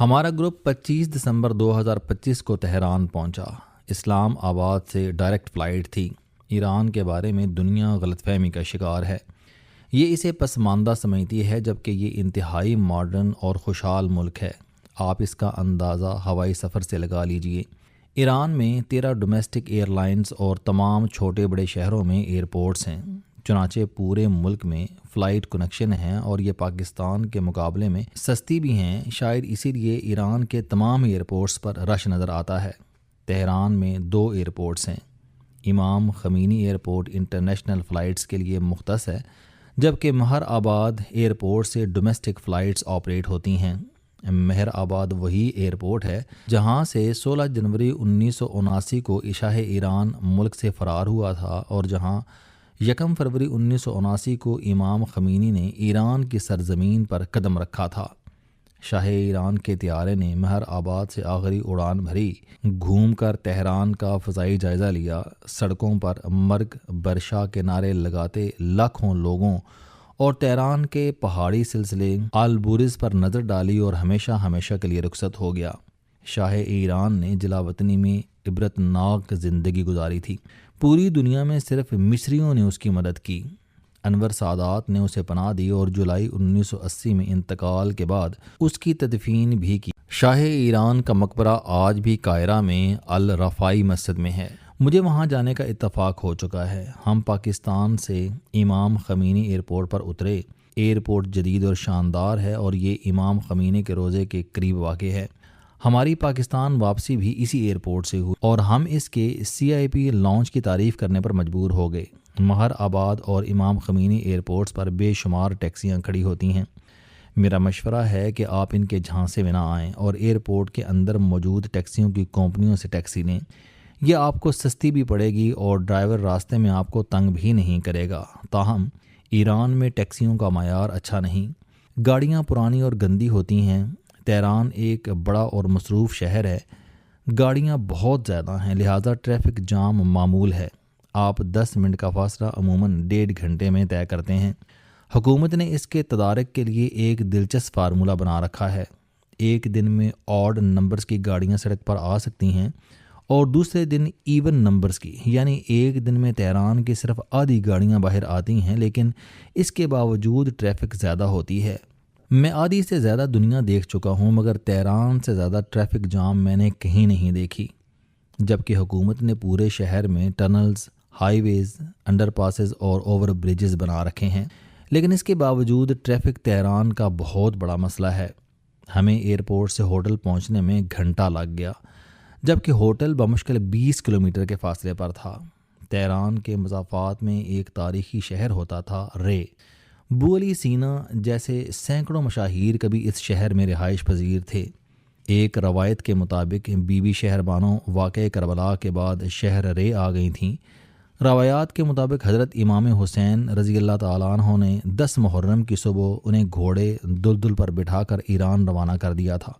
ہمارا گروپ 25 دسمبر 2025 کو تہران پہنچا۔ اسلام آباد سے ڈائریکٹ فلائٹ تھی۔ ایران کے بارے میں دنیا غلط فہمی کا شکار ہے۔ یہ اسے پسماندہ سمجھتی ہے، جبکہ یہ انتہائی ماڈرن اور خوشحال ملک ہے۔ آپ اس کا اندازہ ہوائی سفر سے لگا لیجئے۔ ایران میں 13 ڈومیسٹک ایئر لائنز اور تمام چھوٹے بڑے شہروں میں ایئرپورٹس ہیں۔ چنانچہ پورے ملک میں فلائٹ کنیکشن ہیں اور یہ پاکستان کے مقابلے میں سستی بھی ہیں۔ شاید اسی لیے ایران کے تمام ایئرپورٹس پر رش نظر آتا ہے۔ تہران میں 2 ایئرپورٹس ہیں۔ امام خمینی ایئرپورٹ انٹرنیشنل فلائٹس کے لیے مختص ہے، جبکہ مہر آباد ایئرپورٹ سے ڈومیسٹک فلائٹس آپریٹ ہوتی ہیں۔ مہر آباد وہی ایئرپورٹ ہے جہاں سے 16 جنوری 1979 کو شاہ ایران ملک سے فرار ہوا تھا اور جہاں 1 فروری 1979 کو امام خمینی نے ایران کی سرزمین پر قدم رکھا تھا۔ شاہ ایران کے طیارے نے مہر آباد سے آخری اڑان بھری، گھوم کر تہران کا فضائی جائزہ لیا، سڑکوں پر مرگ برشا کے نعرے لگاتے لاکھوں لوگوں اور تہران کے پہاڑی سلسلے البرز پر نظر ڈالی اور ہمیشہ ہمیشہ کے لیے رخصت ہو گیا۔ شاہ ایران نے جلا وطنی میں عبرت ناک زندگی گزاری تھی۔ پوری دنیا میں صرف مصریوں نے اس کی مدد کی۔ انور سادات نے اسے پناہ دی اور جولائی 1980 میں انتقال کے بعد اس کی تدفین بھی کی۔ شاہ ایران کا مقبرہ آج بھی قاہرہ میں الرفائی مسجد میں ہے۔ مجھے وہاں جانے کا اتفاق ہو چکا ہے۔ ہم پاکستان سے امام خمینی ایئرپورٹ پر اترے۔ ایئرپورٹ جدید اور شاندار ہے اور یہ امام خمینی کے روضے کے قریب واقع ہے۔ ہماری پاکستان واپسی بھی اسی ایئرپورٹ سے ہوئی اور ہم اس کے CIP لانچ کی تعریف کرنے پر مجبور ہو گئے۔ مہر آباد اور امام خمینی ایئرپورٹس پر بے شمار ٹیکسیاں کھڑی ہوتی ہیں۔ میرا مشورہ ہے کہ آپ ان کے جھانسے میں نہ آئیں اور ایئرپورٹ کے اندر موجود ٹیکسیوں کی کمپنیوں سے ٹیکسی لیں۔ یہ آپ کو سستی بھی پڑے گی اور ڈرائیور راستے میں آپ کو تنگ بھی نہیں کرے گا۔ تاہم ایران میں ٹیکسیوں کا معیار اچھا نہیں، گاڑیاں پرانی اور گندی ہوتی ہیں۔ تہران ایک بڑا اور مصروف شہر ہے، گاڑیاں بہت زیادہ ہیں، لہٰذا ٹریفک جام معمول ہے۔ آپ 10 منٹ کا فاصلہ عموماً 1.5 گھنٹے میں طے کرتے ہیں۔ حکومت نے اس کے تدارک کے لیے ایک دلچسپ فارمولہ بنا رکھا ہے۔ ایک دن میں آڈ نمبرز کی گاڑیاں سڑک پر آ سکتی ہیں اور دوسرے دن ایون نمبرز کی، یعنی ایک دن میں تہران کی صرف آدھی گاڑیاں باہر آتی ہیں، لیکن اس کے باوجود ٹریفک زیادہ ہوتی ہے۔ میں آدھی سے زیادہ دنیا دیکھ چکا ہوں، مگر تہران سے زیادہ ٹریفک جام میں نے کہیں نہیں دیکھی۔ جبکہ حکومت نے پورے شہر میں ٹنلز، ہائی ویز، انڈر پاسز اور اوور بریجز بنا رکھے ہیں، لیکن اس کے باوجود ٹریفک تہران کا بہت بڑا مسئلہ ہے۔ ہمیں ایئرپورٹ سے ہوٹل پہنچنے میں گھنٹہ لگ گیا، جبکہ ہوٹل بمشکل 20 کلومیٹر کے فاصلے پر تھا۔ تہران کے مضافات میں ایک تاریخی شہر ہوتا تھا رے۔ بو علی سینا جیسے سینکڑوں مشاہیر کبھی اس شہر میں رہائش پذیر تھے۔ ایک روایت کے مطابق بی بی شہر بانو واقع کربلا کے بعد شہر رے آ گئی تھیں۔ روایات کے مطابق حضرت امام حسین رضی اللہ تعالیٰ عنہ نے 10 محرم کی صبح انہیں گھوڑے دلدل پر بٹھا کر ایران روانہ کر دیا تھا۔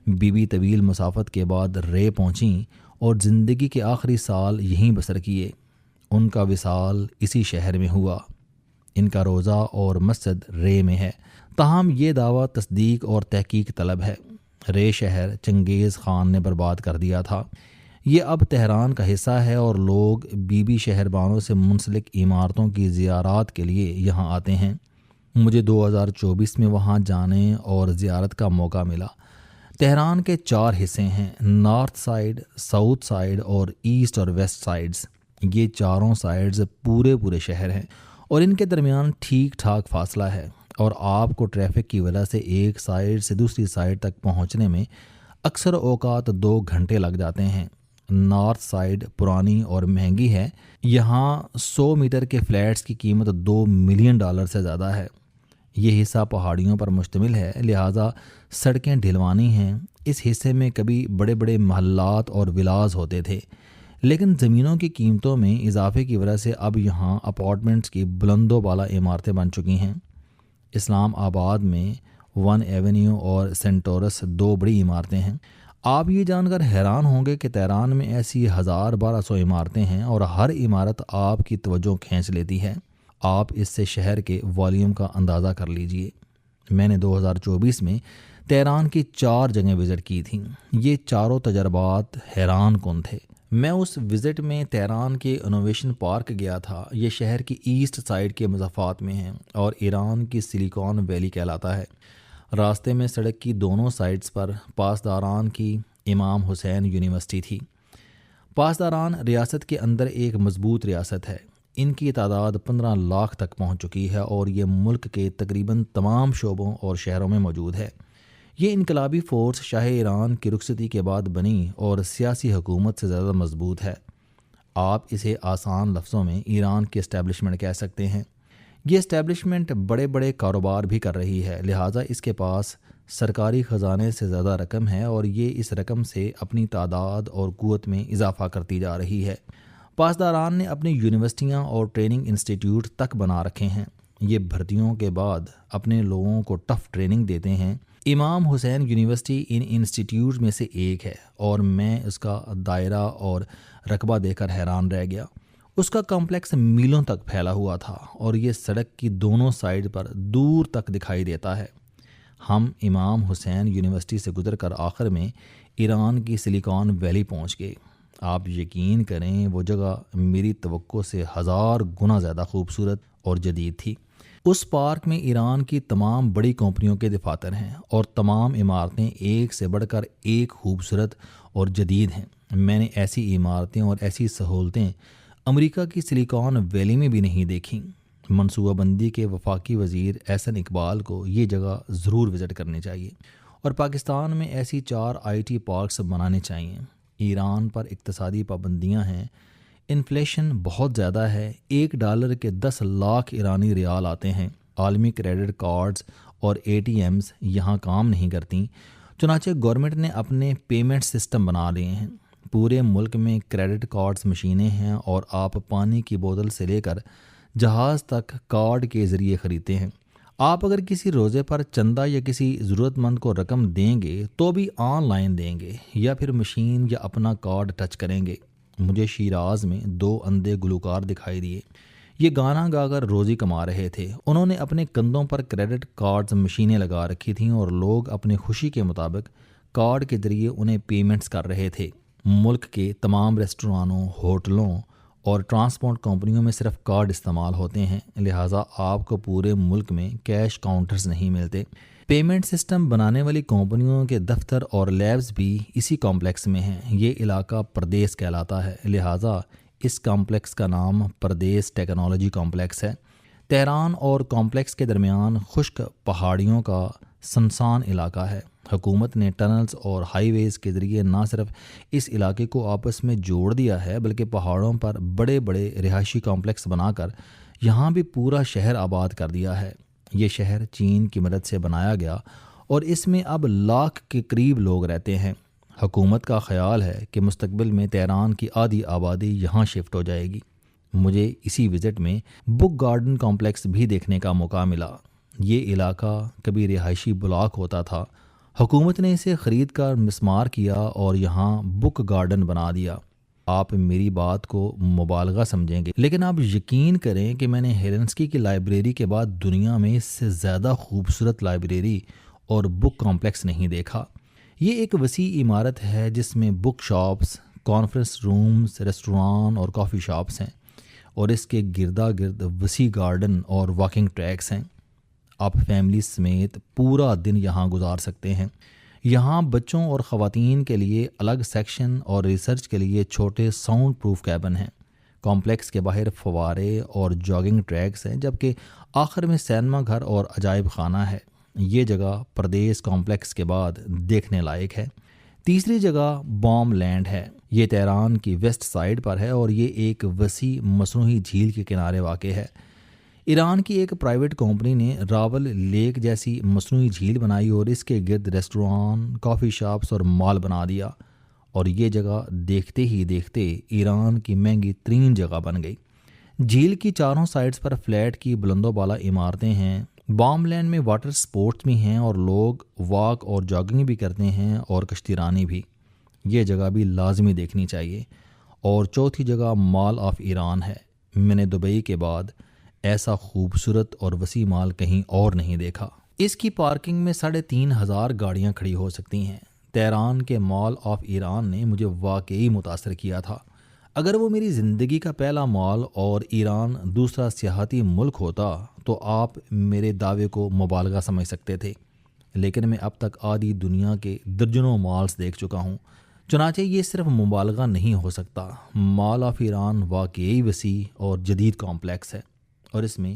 بی بی طویل مسافت کے بعد رے پہنچیں اور زندگی کے آخری سال یہیں بسر کیے۔ ان کا وصال اسی شہر میں ہوا۔ ان کا روضہ اور مسجد رے میں ہے، تاہم یہ دعویٰ تصدیق اور تحقیق طلب ہے۔ رے شہر چنگیز خان نے برباد کر دیا تھا۔ یہ اب تہران کا حصہ ہے اور لوگ بی بی شہر بانو سے منسلک عمارتوں کی زیارات کے لیے یہاں آتے ہیں۔ مجھے 2024 میں وہاں جانے اور زیارت کا موقع ملا۔ تہران کے 4 حصے ہیں، نارتھ سائیڈ، ساؤتھ سائیڈ اور ایسٹ اور ویسٹ سائیڈز۔ یہ چاروں سائیڈز پورے شہر ہیں اور ان کے درمیان ٹھیک ٹھاک فاصلہ ہے، اور آپ کو ٹریفک کی وجہ سے ایک سائیڈ سے دوسری سائیڈ تک پہنچنے میں اکثر اوقات 2 گھنٹے لگ جاتے ہیں۔ نارتھ سائیڈ پرانی اور مہنگی ہے، یہاں 100 میٹر کے فلیٹس کی قیمت $2 ملین سے زیادہ ہے۔ یہ حصہ پہاڑیوں پر مشتمل ہے، لہٰذا سڑکیں ڈھلوانی ہیں۔ اس حصے میں کبھی بڑے بڑے محلات اور ولاز ہوتے تھے، لیکن زمینوں کی قیمتوں میں اضافے کی وجہ سے اب یہاں اپارٹمنٹس کی بلند و بالا عمارتیں بن چکی ہیں۔ اسلام آباد میں 1 ایونیو اور سینٹورس 2 بڑی عمارتیں ہیں۔ آپ یہ جان کر حیران ہوں گے کہ تہران میں ایسی 1200 عمارتیں ہیں اور ہر عمارت آپ کی توجہ کھینچ لیتی ہے۔ آپ اس سے شہر کے والیوم کا اندازہ کر لیجئے۔ میں نے 2024 میں تہران کی 4 جگہیں وزٹ کی تھیں۔ یہ چاروں تجربات حیران کن تھے۔ میں اس وزٹ میں تہران کے انوویشن پارک گیا تھا۔ یہ شہر کی ایسٹ سائڈ کے مضافات میں ہے اور ایران کی سلیکان ویلی کہلاتا ہے۔ راستے میں سڑک کی دونوں سائڈز پر پاسداران کی امام حسین یونیورسٹی تھی۔ پاسداران ریاست کے اندر ایک مضبوط ریاست ہے۔ ان کی تعداد 15 لاکھ تک پہنچ چکی ہے اور یہ ملک کے تقریباً تمام شعبوں اور شہروں میں موجود ہے۔ یہ انقلابی فورس شاہ ایران کی رخصتی کے بعد بنی اور سیاسی حکومت سے زیادہ مضبوط ہے۔ آپ اسے آسان لفظوں میں ایران کی اسٹیبلشمنٹ کہہ سکتے ہیں۔ یہ اسٹیبلشمنٹ بڑے بڑے کاروبار بھی کر رہی ہے، لہٰذا اس کے پاس سرکاری خزانے سے زیادہ رقم ہے اور یہ اس رقم سے اپنی تعداد اور قوت میں اضافہ کرتی جا رہی ہے۔ پاسداران نے اپنی یونیورسٹیاں اور ٹریننگ انسٹیٹیوٹ تک بنا رکھے ہیں۔ یہ بھرتیوں کے بعد اپنے لوگوں کو ٹف ٹریننگ دیتے ہیں۔ امام حسین یونیورسٹی ان انسٹیٹیوٹ میں سے ایک ہے اور میں اس کا دائرہ اور رقبہ دیکھ کر حیران رہ گیا۔ اس کا کمپلیکس میلوں تک پھیلا ہوا تھا اور یہ سڑک کی دونوں سائڈ پر دور تک دکھائی دیتا ہے۔ ہم امام حسین یونیورسٹی سے گزر کر آخر میں ایران کی سلیکان ویلی پہنچ گئے۔ آپ یقین کریں وہ جگہ میری توقع سے 1000 گنا زیادہ خوبصورت اور جدید تھی۔ اس پارک میں ایران کی تمام بڑی کمپنیوں کے دفاتر ہیں اور تمام عمارتیں ایک سے بڑھ کر ایک خوبصورت اور جدید ہیں۔ میں نے ایسی عمارتیں اور ایسی سہولتیں امریکہ کی سلیکان ویلی میں بھی نہیں دیکھیں۔ منصوبہ بندی کے وفاقی وزیر احسن اقبال کو یہ جگہ ضرور وزٹ کرنی چاہیے اور پاکستان میں ایسی 4 IT پارکس بنانے چاہیے۔ ایران پر اقتصادی پابندیاں ہیں، انفلیشن بہت زیادہ ہے، $1 کے 10 لاکھ ایرانی ریال آتے ہیں۔ عالمی کریڈٹ کارڈز اور ATMs یہاں کام نہیں کرتی، چنانچہ گورنمنٹ نے اپنے پیمنٹ سسٹم بنا لیے ہیں۔ پورے ملک میں کریڈٹ کارڈز مشینیں ہیں اور آپ پانی کی بوتل سے لے کر جہاز تک کارڈ کے ذریعے خریدتے ہیں۔ آپ اگر کسی روزے پر چندہ یا کسی ضرورت مند کو رقم دیں گے تو بھی آن لائن دیں گے یا پھر مشین یا اپنا کارڈ ٹچ کریں گے۔ مجھے شیراز میں 2 اندھے گلوکار دکھائی دیے۔ یہ گانا گا کر روزی کما رہے تھے۔ انہوں نے اپنے کندھوں پر کریڈٹ کارڈز مشینیں لگا رکھی تھیں اور لوگ اپنے خوشی کے مطابق کارڈ کے ذریعے انہیں پیمنٹس کر رہے تھے۔ ملک کے تمام ریسٹورانوں، ہوٹلوں اور ٹرانسپورٹ کمپنیوں میں صرف کارڈ استعمال ہوتے ہیں، لہٰذا آپ کو پورے ملک میں کیش کاؤنٹرز نہیں ملتے۔ پیمنٹ سسٹم بنانے والی کمپنیوں کے دفتر اور لیبز بھی اسی کمپلیکس میں ہیں۔ یہ علاقہ پردیس کہلاتا ہے، لہٰذا اس کمپلیکس کا نام پردیس ٹیکنالوجی کمپلیکس ہے۔ تہران اور کمپلیکس کے درمیان خشک پہاڑیوں کا سنسان علاقہ ہے۔ حکومت نے ٹنلز اور ہائی ویز کے ذریعے نہ صرف اس علاقے کو آپس میں جوڑ دیا ہے بلکہ پہاڑوں پر بڑے بڑے رہائشی کمپلیکس بنا کر یہاں بھی پورا شہر آباد کر دیا ہے۔ یہ شہر چین کی مدد سے بنایا گیا اور اس میں اب 1 لاکھ کے قریب لوگ رہتے ہیں۔ حکومت کا خیال ہے کہ مستقبل میں تہران کی آدھی آبادی یہاں شفٹ ہو جائے گی۔ مجھے اسی وزٹ میں بک گارڈن کمپلیکس بھی دیکھنے کا موقع ملا۔ یہ علاقہ کبھی رہائشی بلاک ہوتا تھا، حکومت نے اسے خرید کر مسمار کیا اور یہاں بک گارڈن بنا دیا۔ آپ میری بات کو مبالغہ سمجھیں گے لیکن آپ یقین کریں کہ میں نے ہیلنسکی کی لائبریری کے بعد دنیا میں اس سے زیادہ خوبصورت لائبریری اور بک کمپلیکس نہیں دیکھا۔ یہ ایک وسیع عمارت ہے جس میں بک شاپس، کانفرنس رومز، ریسٹوران اور کافی شاپس ہیں اور اس کے گردا گرد وسیع گارڈن اور واکنگ ٹریکس ہیں۔ آپ فیملی سمیت پورا دن یہاں گزار سکتے ہیں۔ یہاں بچوں اور خواتین کے لیے الگ سیکشن اور ریسرچ کے لیے چھوٹے ساؤنڈ پروف کیبن ہیں۔ کمپلیکس کے باہر فوارے اور جاگنگ ٹریکس ہیں جبکہ آخر میں سینما گھر اور عجائب خانہ ہے۔ یہ جگہ پردیس کمپلیکس کے بعد دیکھنے لائق ہے۔ تیسری جگہ بام لینڈ ہے۔ یہ تہران کی ویسٹ سائڈ پر ہے اور یہ ایک وسیع مصنوعی جھیل کے کنارے واقع ہے۔ ایران کی ایک پرائیویٹ کمپنی نے راول لیک جیسی مصنوعی جھیل بنائی اور اس کے گرد ریسٹوران، کافی شاپس اور مال بنا دیا اور یہ جگہ دیکھتے ہی دیکھتے ایران کی مہنگی ترین جگہ بن گئی۔ جھیل کی چاروں سائڈز پر فلیٹ کی بلند و بالا عمارتیں ہیں۔ بام لینڈ میں واٹر سپورٹس بھی ہیں اور لوگ واک اور جاگنگ بھی کرتے ہیں اور کشتی رانی بھی۔ یہ جگہ بھی لازمی دیکھنی چاہیے۔ اور چوتھی جگہ مال آف ایران ہے۔ میں نے دبئی کے بعد ایسا خوبصورت اور وسیع مال کہیں اور نہیں دیکھا۔ اس کی پارکنگ میں 3,500 گاڑیاں کھڑی ہو سکتی ہیں۔ تہران کے مال آف ایران نے مجھے واقعی متاثر کیا تھا۔ اگر وہ میری زندگی کا پہلا مال اور ایران دوسرا سیاحتی ملک ہوتا تو آپ میرے دعوے کو مبالغہ سمجھ سکتے تھے، لیکن میں اب تک آدھی دنیا کے درجنوں مالز دیکھ چکا ہوں، چنانچہ یہ صرف مبالغہ نہیں ہو سکتا۔ مال آف ایران واقعی وسیع اور جدید کمپلیکس ہے، اور اس میں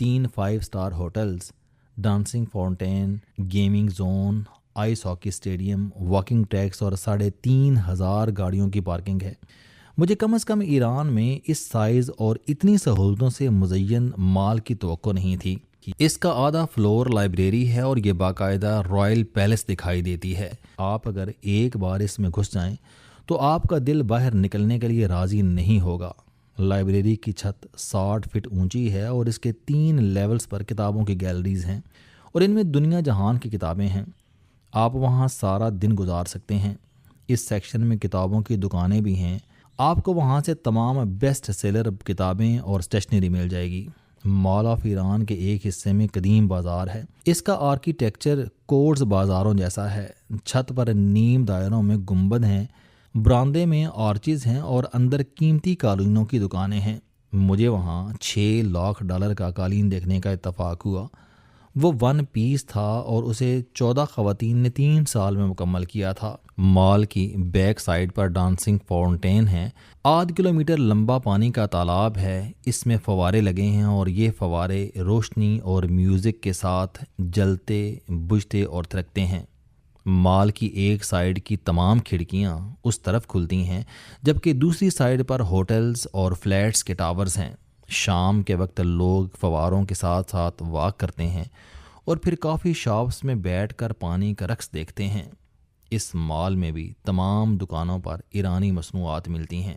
3 5 star hotels, dancing fountain, gaming zone, ice hockey stadium, walking tracks اور 3,500 گاڑیوں کی پارکنگ ہے۔ مجھے کم از کم ایران میں اس سائز اور اتنی سہولتوں سے مزین مال کی توقع نہیں تھی۔ اس کا آدھا فلور لائبریری ہے اور یہ باقاعدہ رائل پیلس دکھائی دیتی ہے۔ آپ اگر ایک بار اس میں گھس جائیں تو آپ کا دل باہر نکلنے کے لیے راضی نہیں ہوگا۔ لائبریری کی چھت 60 فٹ اونچی ہے اور اس کے 3 لیولز پر کتابوں کی گیلریز ہیں، اور ان میں دنیا جہان کی کتابیں ہیں۔ آپ وہاں سارا دن گزار سکتے ہیں۔ اس سیکشن میں کتابوں کی دکانیں بھی ہیں۔ آپ کو وہاں سے تمام بیسٹ سیلر کتابیں اور اسٹیشنری مل جائے گی۔ مال آف ایران کے ایک حصے میں قدیم بازار ہے۔ اس کا آرکیٹیکچر کورٹز بازاروں جیسا ہے۔ چھت پر نیم دائروں میں گنبد ہیں، براندے میں آرچز ہیں اور اندر قیمتی قالینوں کی دکانیں ہیں۔ مجھے وہاں $6 لاکھ کا قالین دیکھنے کا اتفاق ہوا۔ وہ 1 پیس تھا اور اسے 14 خواتین نے 3 سال میں مکمل کیا تھا۔ مال کی بیک سائڈ پر ڈانسنگ فاؤنٹین ہے۔ 1/2 کلومیٹر لمبا پانی کا تالاب ہے۔ اس میں فوارے لگے ہیں اور یہ فوارے روشنی اور میوزک کے ساتھ جلتے، بجھتے اور تھرکتے ہیں۔ مال کی ایک سائڈ کی تمام کھڑکیاں اس طرف کھلتی ہیں، جبکہ دوسری سائڈ پر ہوٹلز اور فلیٹس کے ٹاورز ہیں۔ شام کے وقت لوگ فواروں کے ساتھ ساتھ واک کرتے ہیں اور پھر کافی شاپس میں بیٹھ کر پانی کا رقص دیکھتے ہیں۔ اس مال میں بھی تمام دکانوں پر ایرانی مصنوعات ملتی ہیں۔